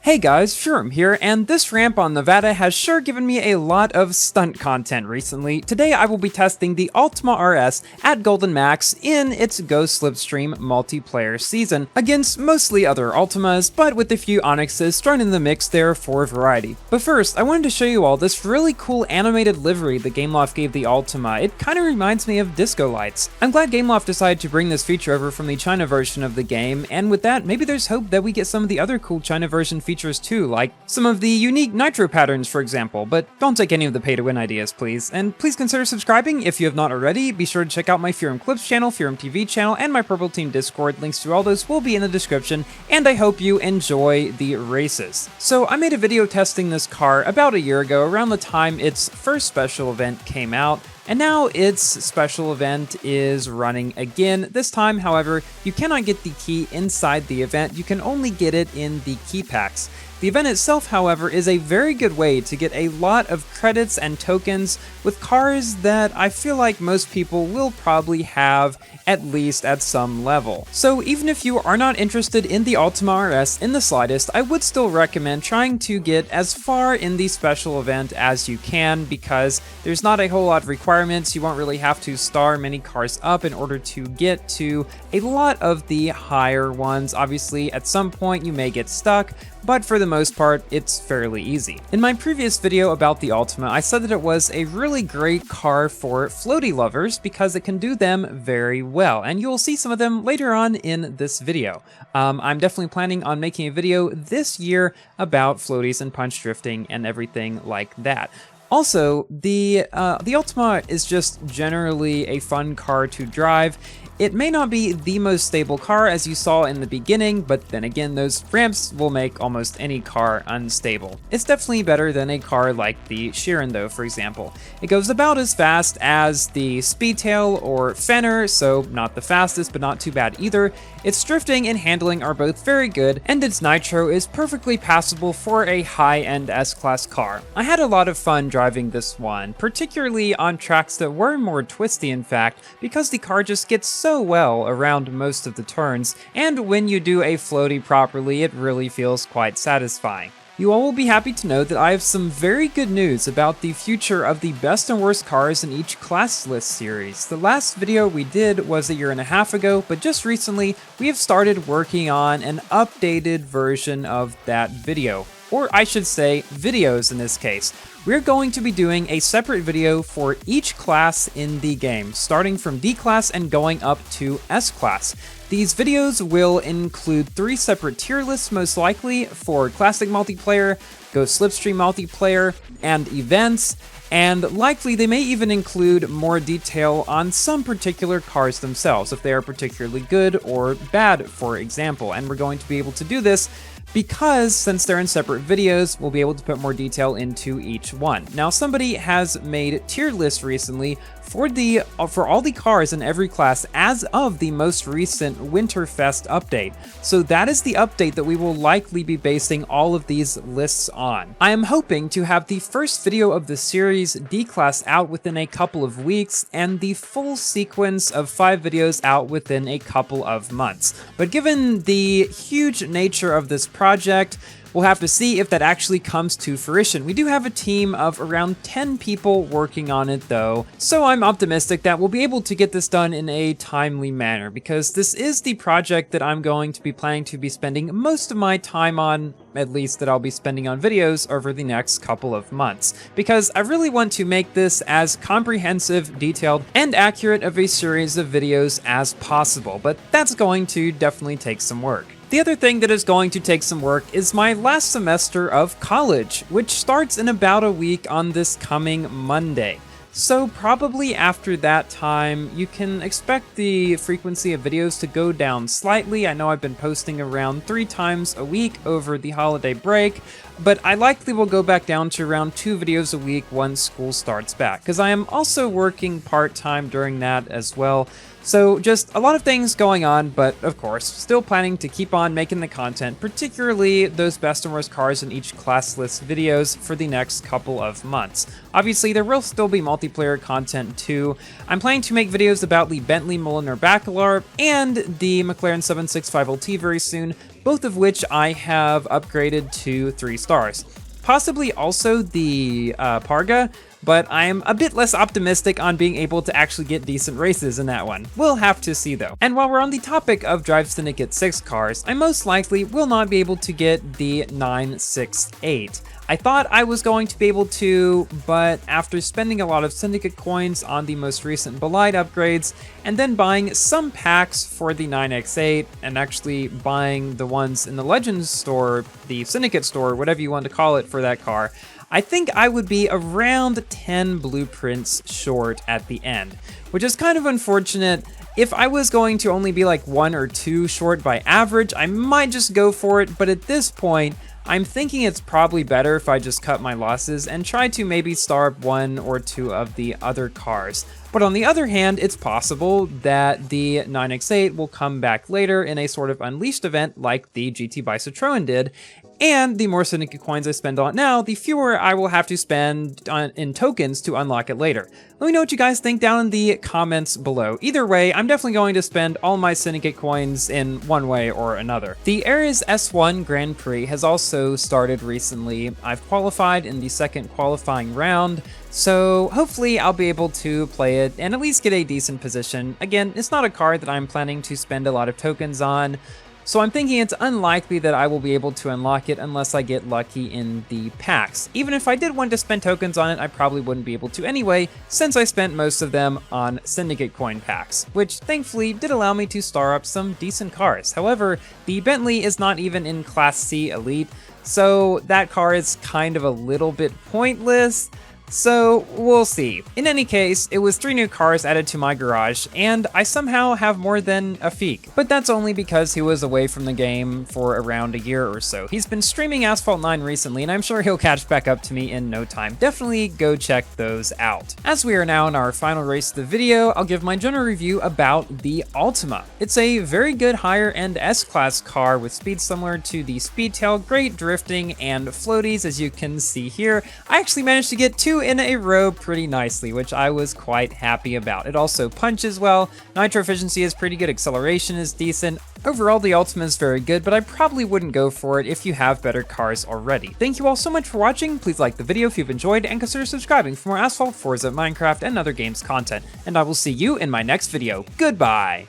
Hey guys, Sherm here, and this ramp on Nevada has sure given me a lot of stunt content recently. Today I will be testing the Ultima RS at Golden Max in its Go Slipstream multiplayer season, against mostly other Ultimas, but with a few Onyxes thrown in the mix there for variety. But first, I wanted to show you all this really cool animated livery the Gameloft gave the Ultima. It kinda reminds me of disco lights. I'm glad Gameloft decided to bring this feature over from the China version of the game, and with that, maybe there's hope that we get some of the other cool China version features too, like some of the unique nitro patterns, for example, but don't take any of the pay-to-win ideas, please. And please consider subscribing if you have not already. Be sure to check out my Furum Clips channel, Furum TV channel, and my Purple Team Discord. Links to all those will be in the description, and I hope you enjoy the races. So I made a video testing this car about a year ago, around the time its first special event came out, and now its special event is running again. This time, however, you cannot get the key inside the event, you can only get it in the key packs. The event itself, however, is a very good way to get a lot of credits and tokens with cars that I feel like most people will probably have at least at some level. So even if you are not interested in the Ultima RS in the slightest, I would still recommend trying to get as far in the special event as you can, because there's not a whole lot of requirements. You won't really have to star many cars up in order to get to a lot of the higher ones. Obviously, at some point you may get stuck, but for the most part, it's fairly easy. In my previous video about the Ultima, I said that it was a really great car for floaty lovers because it can do them very well, and you'll see some of them later on in this video. I'm definitely planning on making a video this year about floaties and punch drifting and everything like that. Also, the Ultima is just generally a fun car to drive. It may not be the most stable car as you saw in the beginning, but then again, those ramps will make almost any car unstable. It's definitely better than a car like the Chiron though, for example. It goes about as fast as the Speedtail or Fenner, so not the fastest, but not too bad either. Its drifting and handling are both very good, and its nitro is perfectly passable for a high-end S-Class car. I had a lot of fun driving this one, particularly on tracks that were more twisty in fact, because the car just gets so well around most of the turns, and when you do a floaty properly, it really feels quite satisfying. You all will be happy to know that I have some very good news about the future of the best and worst cars in each class list series. The last video we did was a year and a half ago, but just recently we have started working on an updated version of that video. Or I should say, videos in this case. We're going to be doing a separate video for each class in the game, starting from D class and going up to S class. These videos will include 3 separate tier lists most likely for Classic Multiplayer, Go Slipstream Multiplayer, and Events, and likely they may even include more detail on some particular cars themselves, if they are particularly good or bad, for example. And we're going to be able to do this because since they're in separate videos, we'll be able to put more detail into each one. Now, somebody has made tier lists recently for all the cars in every class as of the most recent Winterfest update. So that is the update that we will likely be basing all of these lists on. I am hoping to have the first video of the series D-Class out within a couple of weeks, and the full sequence of 5 videos out within a couple of months. But given the huge nature of this project, we'll have to see if that actually comes to fruition. We do have a team of around 10 people working on it though, so I'm optimistic that we'll be able to get this done in a timely manner, because this is the project that I'm going to be planning to be spending most of my time on, at least that I'll be spending on videos over the next couple of months, because I really want to make this as comprehensive, detailed, and accurate of a series of videos as possible, but that's going to definitely take some work. The other thing that is going to take some work is my last semester of college, which starts in about a week on this coming Monday. So probably after that time, you can expect the frequency of videos to go down slightly. I know I've been posting around 3 times a week over the holiday break, but I likely will go back down to around 2 videos a week once school starts back, because I am also working part-time during that as well. So just a lot of things going on, but of course, still planning to keep on making the content, particularly those best and worst cars in each class list videos for the next couple of months. Obviously, there will still be multiplayer content too. I'm planning to make videos about the Bentley Mulliner Bacalar and the McLaren 765 LT very soon, both of which I have upgraded to 3 stars. Possibly also the Parga, but I'm a bit less optimistic on being able to actually get decent races in that one. We'll have to see though. And while we're on the topic of Drive Syndicate 6 cars, I most likely will not be able to get the 968. I thought I was going to be able to, but after spending a lot of Syndicate coins on the most recent Belite upgrades, and then buying some packs for the 9X8, and actually buying the ones in the Legends store, the Syndicate store, whatever you want to call it for that car, I think I would be around 10 blueprints short at the end, which is kind of unfortunate. If I was going to only be like 1 or 2 short by average, I might just go for it, but at this point, I'm thinking it's probably better if I just cut my losses and try to maybe star up 1 or 2 of the other cars. But on the other hand, it's possible that the 9X8 will come back later in a sort of Unleashed event like the GT by Citroën did, and the more Syndicate coins I spend on it now, the fewer I will have to spend in tokens to unlock it later. Let me know what you guys think down in the comments below. Either way, I'm definitely going to spend all my Syndicate coins in one way or another. The Ares S1 Grand Prix has also started recently. I've qualified in the second qualifying round, so hopefully I'll be able to play it and at least get a decent position. Again, it's not a car that I'm planning to spend a lot of tokens on, so I'm thinking it's unlikely that I will be able to unlock it unless I get lucky in the packs. Even if I did want to spend tokens on it, I probably wouldn't be able to anyway, since I spent most of them on Syndicate coin packs, which thankfully did allow me to star up some decent cars. However, the Bentley is not even in Class C Elite, so that car is kind of a little bit pointless. So we'll see. In any case, it was 3 new cars added to my garage, and I somehow have more than a Feek. But that's only because he was away from the game for around a year or so. He's been streaming Asphalt 9 recently, and I'm sure he'll catch back up to me in no time. Definitely go check those out. As we are now in our final race of the video, I'll give my general review about the Ultima. It's a very good higher-end S-Class car with speed similar to the Speedtail, great drifting, and floaties, as you can see here. I actually managed to get 2 in a row pretty nicely, which I was quite happy about. It also punches well, nitro efficiency is pretty good, acceleration is decent. Overall, the Ultima is very good, but I probably wouldn't go for it if you have better cars already. Thank you all so much for watching. Please like the video if you've enjoyed, and consider subscribing for more Asphalt, Forza, Minecraft, and other games content. And I will see you in my next video. Goodbye!